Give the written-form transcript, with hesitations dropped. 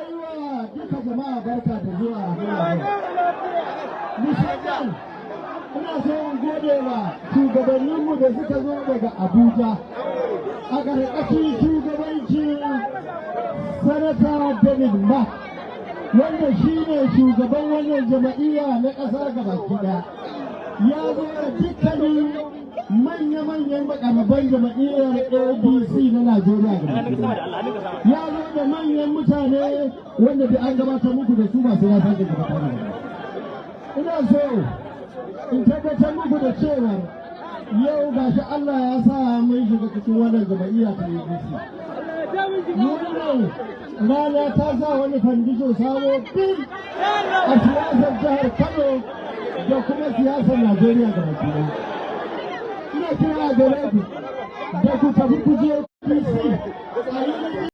Jama'a barka da zuwa musamman ina so in gode wa shugabanninmu da suka zo daga Abuja a ƙarƙashin shugabancin Sanata David Mark wanda shi ne shugaban wannan jama'iyya na ƙasa gabaki ɗaya. Ya zo da dukkanin manya-manyan makaraban jama'iyyar ADC na Najeriya gabaki ɗaya. Ya zo da manyan mutane wanda da an gabatar muku da su masu ya sake gabatar. Ina so in tabbatar muku da cewa yau gashi Allah ya sa mun shiga cikin wannan jama'iyya ta ADC. Wannan rana ta sa wani fandisho sabo bin a siyasar jihar Kano da kuma siyasar Najeriya gabaki ɗaya. Ina kira gare ku da ku tafi ku je ADC.